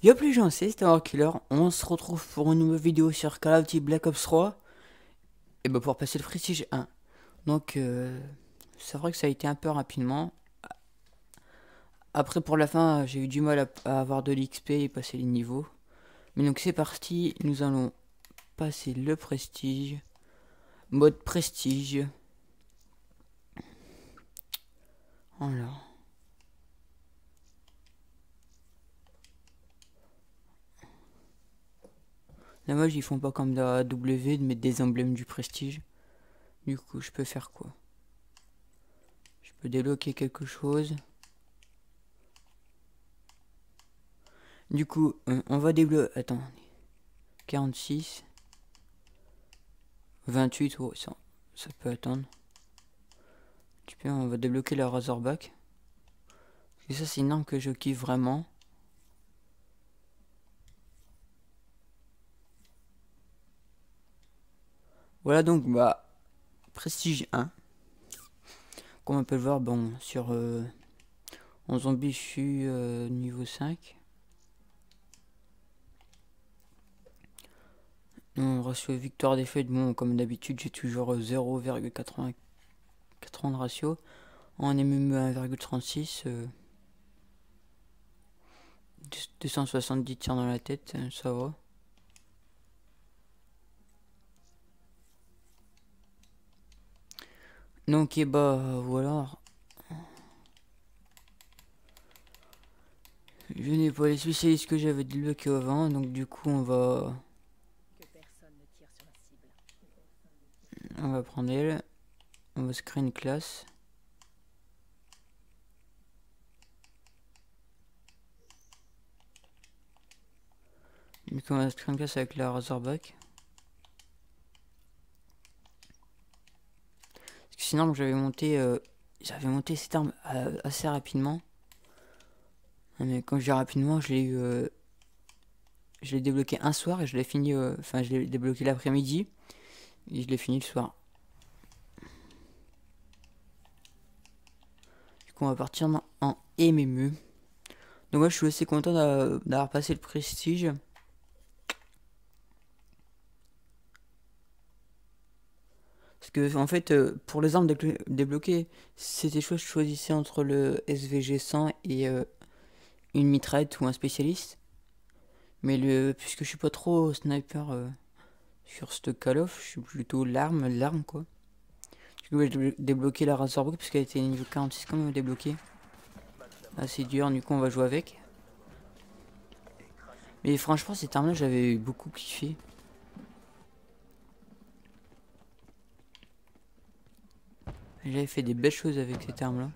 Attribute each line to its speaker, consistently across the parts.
Speaker 1: Yo plus gens, c'est Killer. On se retrouve pour une nouvelle vidéo sur Call of Duty Black Ops 3. Et bah pour passer le Prestige 1. Donc c'est vrai que ça a été un peu rapidement. Après pour la fin j'ai eu du mal à avoir de l'XP et passer les niveaux. Mais donc c'est parti, nous allons passer le Prestige. Mode Prestige. Voilà. Dommage ils font pas comme la W de mettre des emblèmes du Prestige. Du coup je peux faire quoi? Je peux débloquer quelque chose. Du coup, on va débloquer. Attends. 46. 28. Oh, ça peut attendre. On va débloquer la Razorback. Et ça, c'est une arme que je kiffe vraiment. Voilà donc, bah, Prestige 1. Comme on peut le voir, bon, en zombie, je suis niveau 5. En ratio victoire-défaite, bon, comme d'habitude, j'ai toujours 0,80 de ratio. En MME 1,36, 270 tirs dans la tête, ça va. Donc, et bah, voilà. Je n'ai pas les spécialistes que j'avais débloqués avant, donc du coup, on va prendre elle. On va se créer une classe. Du coup, on va se créer une classe avec la Razorback. Parce que sinon, j'avais monté cette arme assez rapidement. Mais quand je dis rapidement, je l'ai débloqué un soir et je l'ai fini. Enfin, je l'ai débloqué l'après-midi et je l'ai fini le soir. Du coup, on va partir en MME. Donc, moi, je suis assez content d'avoir passé le prestige. Parce que en fait, pour les armes débloquées, c'était choix, je choisissais entre le SVG 100 et une mitraillette ou un spécialiste. Mais puisque je suis pas trop sniper sur ce Call of, je suis plutôt l'arme quoi. Du coup, j'ai débloqué la Razorback puisqu'elle était niveau 46 quand même débloquée. Assez dur, du coup on va jouer avec. Mais franchement cette arme là j'avais beaucoup kiffé. J'avais fait des belles choses avec cette arme là.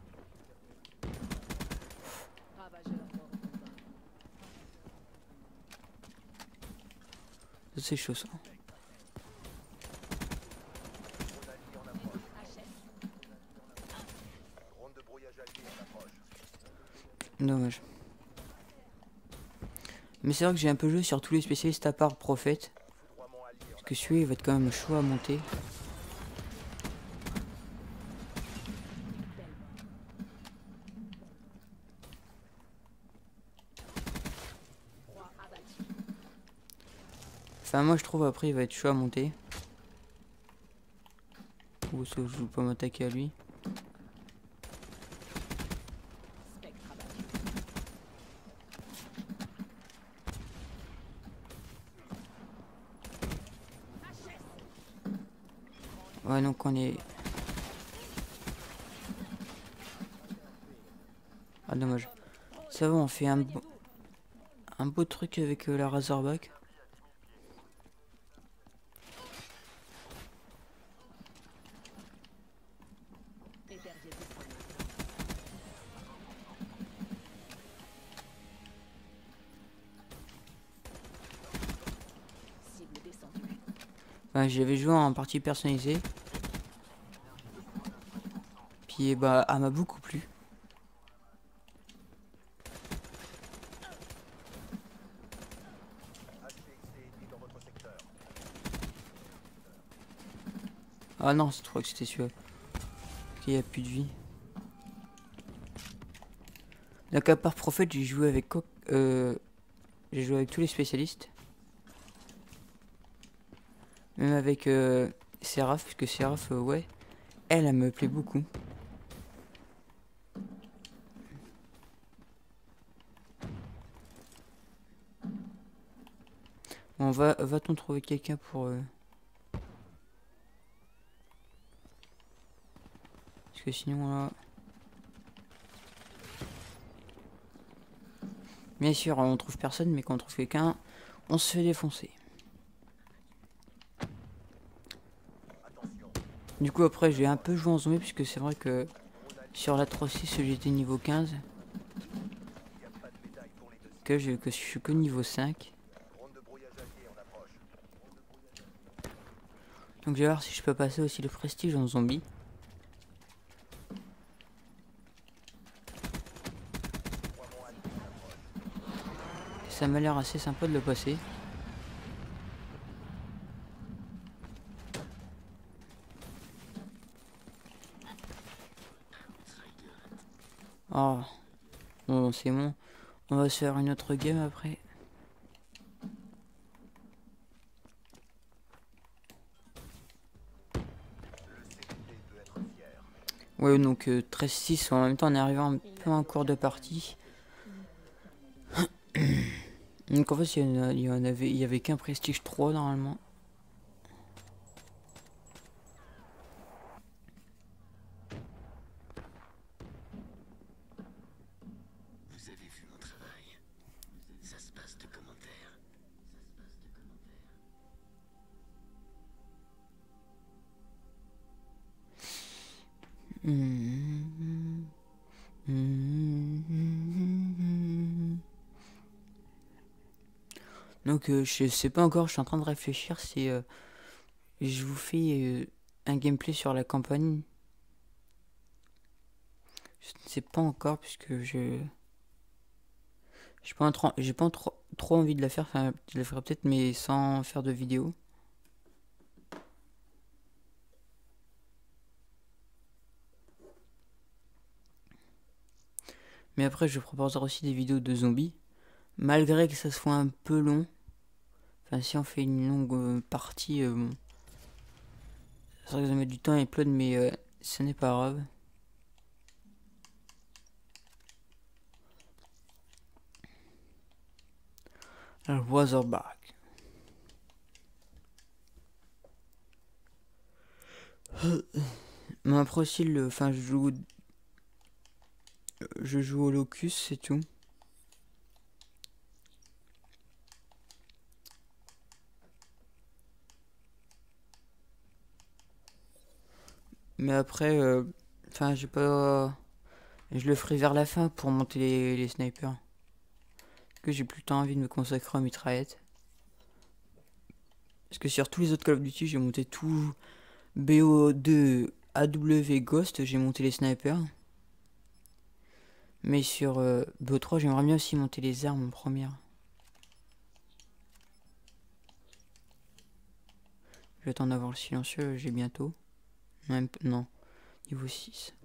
Speaker 1: C'est chaud ça. Dommage. Mais c'est vrai que j'ai un peu joué sur tous les spécialistes à part Prophète. Parce que celui-là il va être quand même chaud à monter. Enfin moi je trouve après il va être chaud à monter. Ou ça je veux pas m'attaquer à lui. Ouais donc on est... Ah dommage. Ça va on fait un beau truc avec la Razorback. Enfin, j'avais joué en partie personnalisée. Puis bah, elle m'a beaucoup plu. Ah non, je crois que c'était celui-là. Ok, il n'y a plus de vie. Donc à part Prophète, j'ai joué avec j'ai joué avec tous les spécialistes. Même avec Seraph, puisque Seraph, ouais, elle me plaît beaucoup. Bon, va-t-on trouver quelqu'un pour... Parce que sinon, là... Bien sûr, on trouve personne, mais quand on trouve quelqu'un, on se fait défoncer. Du coup, après, j'ai un peu joué en zombie, puisque c'est vrai que sur la 3.6, j'étais niveau 15. Que je suis que niveau 5. Donc, je vais voir si je peux passer aussi le prestige en zombie. Ça m'a l'air assez sympa de le passer. Oh, bon, c'est bon. On va se faire une autre game après. Ouais, donc 13-6, en même temps on est arrivé un peu en cours de partie. Donc en fait il y avait qu'un prestige 3 normalement.
Speaker 2: Vous avez vu mon travail. Ça se passe de commentaires.
Speaker 1: Donc je sais pas encore, je suis en train de réfléchir si je vous fais un gameplay sur la campagne. Je ne sais pas encore puisque j'ai pas trop envie de la faire, enfin je la ferai peut-être mais sans faire de vidéo. Mais après je proposerai aussi des vidéos de zombies. Malgré que ça soit un peu long. Enfin si on fait une longue partie, bon. Ça risque de mettre du temps à upload mais ce n'est pas grave. Razorback. Mais après aussi, enfin, je joue au Locus, c'est tout. Mais après, enfin, j'ai pas. Je le ferai vers la fin pour monter les snipers. Parce que j'ai plus tant envie de me consacrer aux mitraillettes. Parce que sur tous les autres Call of Duty, j'ai monté tout. BO2, AW, Ghost, j'ai monté les snipers. Mais sur BO3, j'aimerais bien aussi monter les armes en première. Je vais attendre d'avoir le silencieux, j'ai bientôt. Non, niveau 6.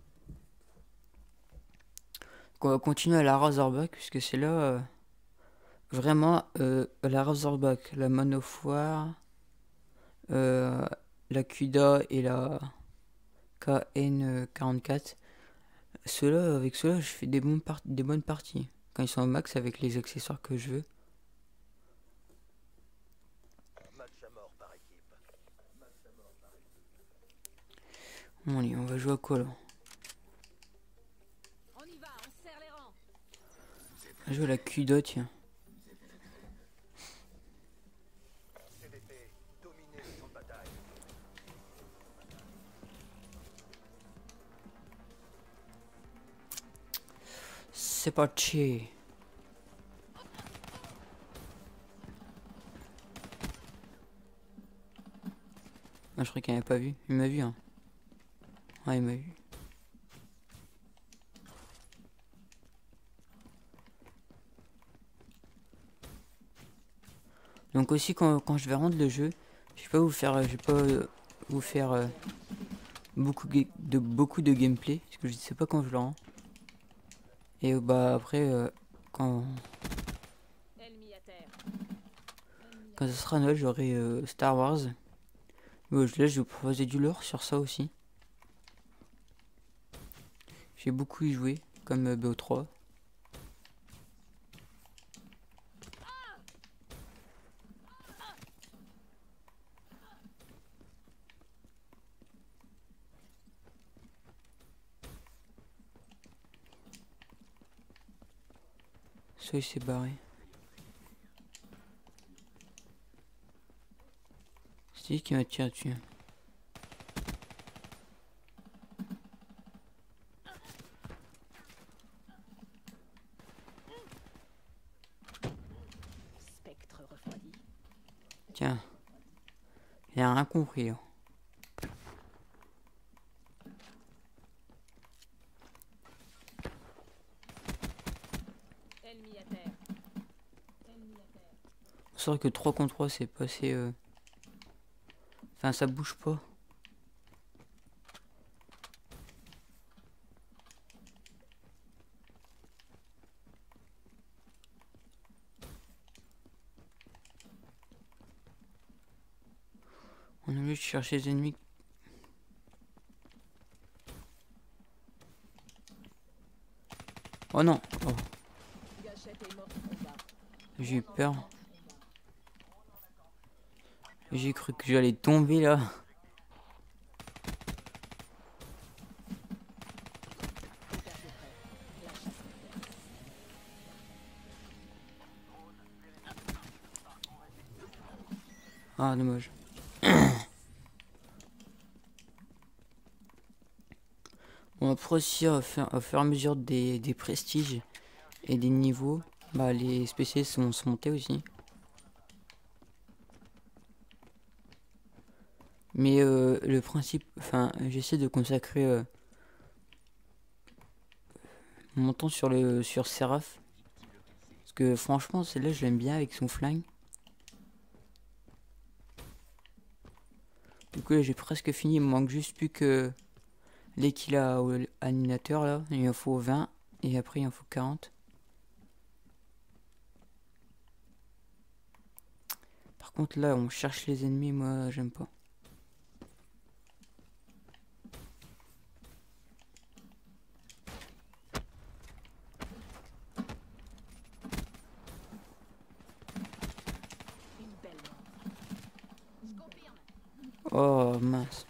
Speaker 1: Donc on va continuer à la Razorback, puisque c'est là vraiment la Razorback, la Man of War, la Cuda et la KN44. Avec ceux-là, je fais des bonnes parties. Quand ils sont au max avec les accessoires que je veux. Bon, allez, on va jouer à quoi là? On va jouer à la Cuda, tiens. C'est parti. Ah, je crois qu'il m'avait pas vu. Il m'a vu, hein. Ouais, il m'a vu. Donc aussi quand je vais rendre le jeu, je vais pas vous faire, beaucoup de gameplay parce que je sais pas quand je le rends. Et bah après quand Quand ça sera Noël, j'aurai Star Wars. Là, je vais vous proposer du lore sur ça aussi. J'ai beaucoup y joué, comme BO3. Ça, il s'est barré. C'est lui qui m'a tiré dessus.
Speaker 3: Spectre refroidi.
Speaker 1: Tiens. Il a rien compris. Hein.
Speaker 3: Ennemi à terre.
Speaker 1: On sort que 3 contre 3, c'est passé... Enfin, ça bouge pas. On est obligé de chercher les ennemis. Oh non. Oh.
Speaker 3: Gâchette est morte au combat.
Speaker 1: J'ai eu peur. J'ai cru que j'allais tomber là. Ah, dommage. Bon, après aussi, au fur et à mesure des prestiges et des niveaux, bah, les spécialistes vont se monter aussi. Mais le principe, enfin, j'essaie de consacrer mon temps sur Seraph. Parce que franchement, celle-là, je l'aime bien avec son flingue. Du coup, là, j'ai presque fini. Il me manque juste plus que les kills à animateur là. Il en faut 20 et après il en faut 40. Par contre, là, on cherche les ennemis. Moi, j'aime pas.
Speaker 3: Une belle mort. Je confirme.
Speaker 1: Oh mince.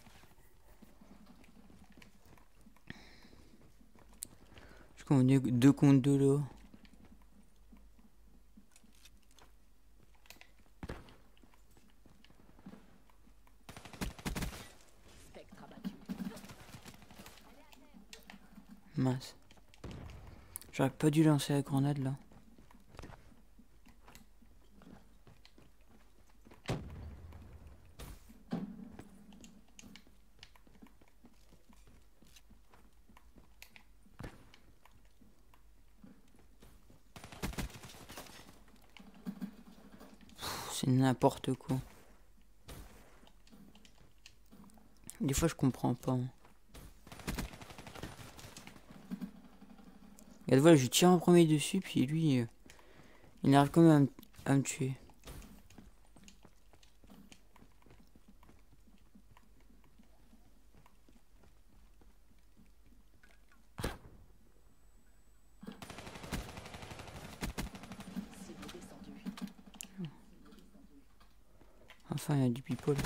Speaker 1: Je crois qu'on est 2 contre 2 là.
Speaker 3: Spectre abattu.
Speaker 1: Mince. J'aurais pas dû lancer la grenade là. C'est n'importe quoi. Des fois je comprends pas. Hein. Et voilà, je tire en premier dessus, puis lui, il arrive quand même à me tuer.
Speaker 3: Cible descendu.
Speaker 1: Enfin, il y a du people.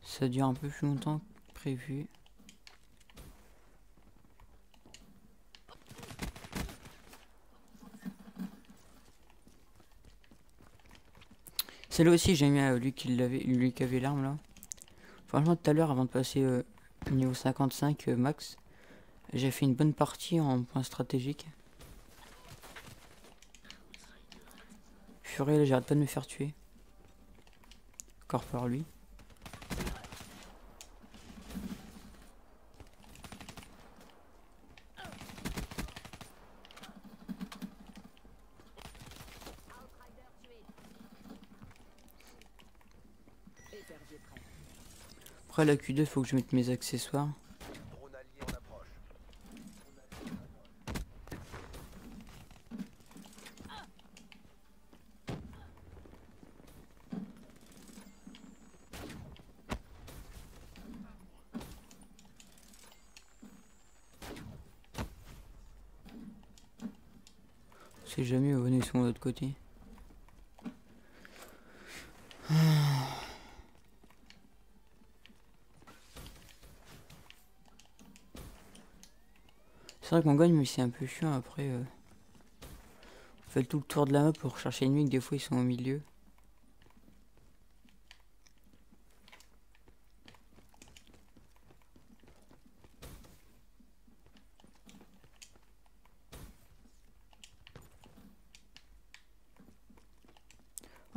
Speaker 1: Ça dure un peu plus longtemps que prévu. Celle-là aussi, j'aime bien lui qui avait l'arme là. Franchement, tout à l'heure, avant de passer niveau 55 max, j'ai fait une bonne partie en point stratégique. Purée, là, j'arrête pas de me faire tuer. Encore par lui. Après la Q2, faut que je mette mes accessoires.
Speaker 4: Drone allié en approche.
Speaker 1: C'est jamais où ils sont de l'autre côté. C'est vrai qu'on gagne, mais c'est un peu chiant après. On fait tout le tour de la map pour chercher une que des fois ils sont au milieu.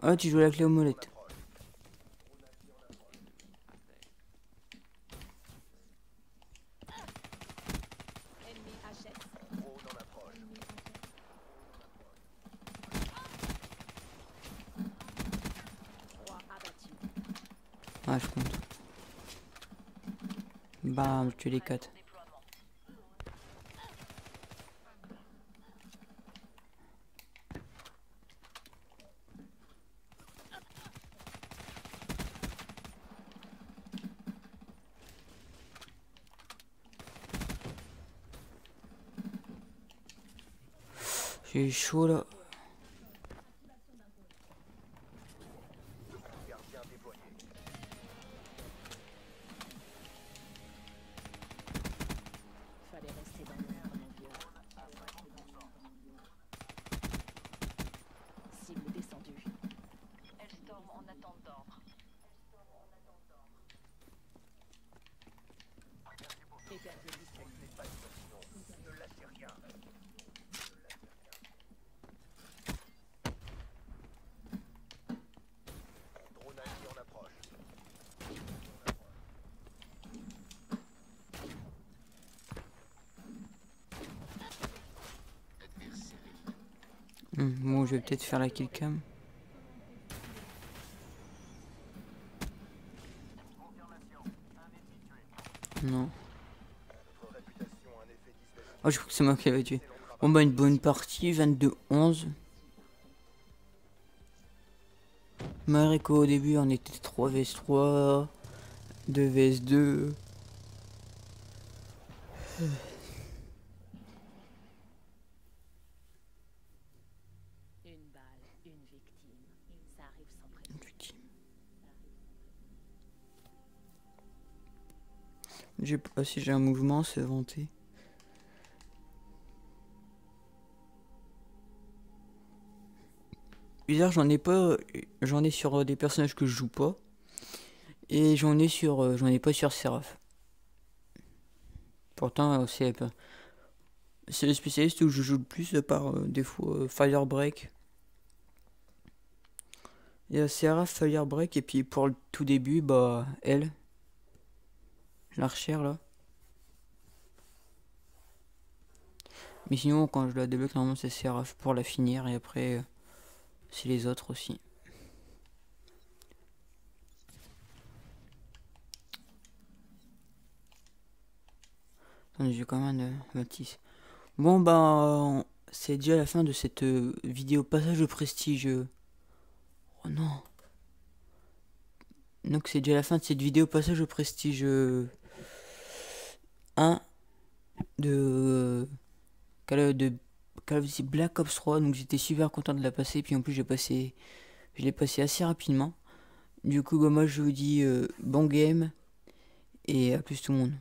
Speaker 1: Ah, tu joues à la clé aux molettes.
Speaker 3: Ennemi HS.
Speaker 4: Drone en approche.
Speaker 3: Roi abattu.
Speaker 1: Ah, je compte. Bam, je tue les 4. J'ai chaud là.
Speaker 4: Gardien déployé.
Speaker 3: Fallait rester dans l'ombre, mon vieux. Cible descendue.
Speaker 5: Hellstorm en attente d'ordre.
Speaker 3: Héberger disponible.
Speaker 4: Ne lâchez rien. Drone allié en approche.
Speaker 2: Adversaire
Speaker 1: Bon, je vais peut-être faire la kill cam. Non.
Speaker 4: Votre réputation a un effet dissuasif.
Speaker 1: Oh, je crois que c'est moi qui l'avais tué. Bon, bah, une bonne partie, 22-11. Malgré qu'au début, on était 3 vs 3, 2 vs 2.
Speaker 3: Une balle, une victime. Ça arrive sans prévenir.
Speaker 1: J'ai pas si j'ai un mouvement, c'est vanté. Bizarre, j'en ai pas. J'en ai sur des personnages que je joue pas. Et j'en ai sur. J'en ai pas sur Seraph. Pourtant, c'est le spécialiste où je joue le plus par défaut Firebreak. Il y a Seraph, Firebreak, et puis pour le tout début, bah, elle. L'archère là. Mais sinon, quand je la débloque, normalement c'est Seraph pour la finir, et après, c'est les autres aussi. Attendez, j'ai quand même Matisse. Bon, bah, c'est déjà la fin de cette vidéo passage au prestige. Oh non. Donc, c'est déjà la fin de cette vidéo passage au prestige 1 de Call of Duty Black Ops 3. Donc, j'étais super content de la passer. Puis en plus, je l'ai passé assez rapidement. Du coup, bah, moi, je vous dis bon game et à plus tout le monde.